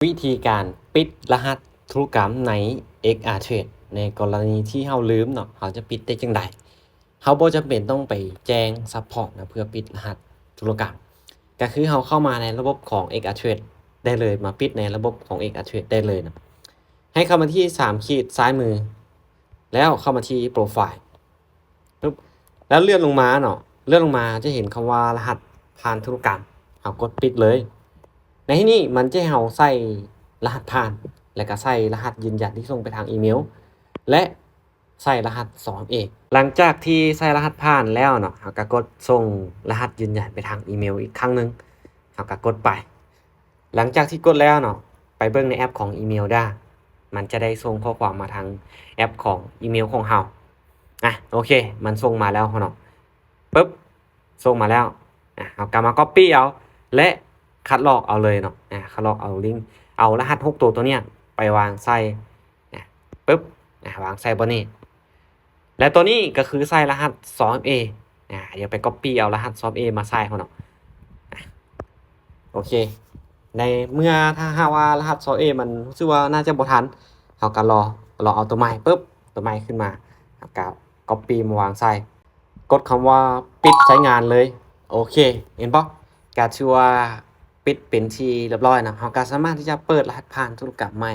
วิธีการปิดรหัสธุรกรรมใน XRTrade ในกรณีที่เราลืมเนาะเราจะปิดได้จังใดเราบ่จำเป็นต้องไปแจ้งซัพพอร์ตนะเพื่อปิดรหัสธุรกรรมก็คือเราเข้ามาในระบบของ XRTrade ได้เลยมาปิดในระบบของ XRTrade ได้เลยนะให้เข้ามาที่3ขีดซ้ายมือแล้วเข้ามาที่โปรไฟล์ปึ๊บแล้วเลื่อนลงมาเนาะเลื่อนลงมาจะเห็นคำว่ารหัสผ่านธุรกรรมเรากดปิดเลยในที่นี้มันจะให้เราใส่รหัสผ่านและก็ใส่รหัสยืนยันที่ส่งไปทางอีเมลและใส่รหัส2 เอกหลังจากที่ใส่รหัสผ่านแล้วเนาะเราก็กดส่งรหัสยืนยันไปทางอีเมลอีกครั้งนึงเราก็กดไปหลังจากที่กดแล้วเนาะไปเบิ่งในแอปของอีเมลได้มันจะได้ส่งข้อความมาทางแอปของอีเมลของเราโอเคมันส่งมาแล้วเนาะปึ๊บส่งมาแล้วเราก็มา copy เอาและคัดลอกเอาเลยเนาะคัดลอกเอาลิงก์เอารหัส6ตัวเนี้ยไปวางใส่ปึ๊บวางใส่บนนี้และตัวนี้ก็คือใส่รหัส 2FA เดี๋ยวไป copy เอารหัส 2FA มาใส่เนาะโอเคในเมื่อถ้าหากว่ารหัส 2FA มันรู้สึกว่าน่าจะบ่ทันเราก็รอเอาตัวใหม่ปึ๊บตัวใหม่ขึ้นมาแล้วก็ copy มาวางใส่กดคำว่าปิดใช้งานเลยโอเคเห็นปะก็ชื่อว่าปิดเป็นที่เรียบร้อยนะเราก็สามารถที่จะเปิดรหัสผ่านธุรกรรมใหม่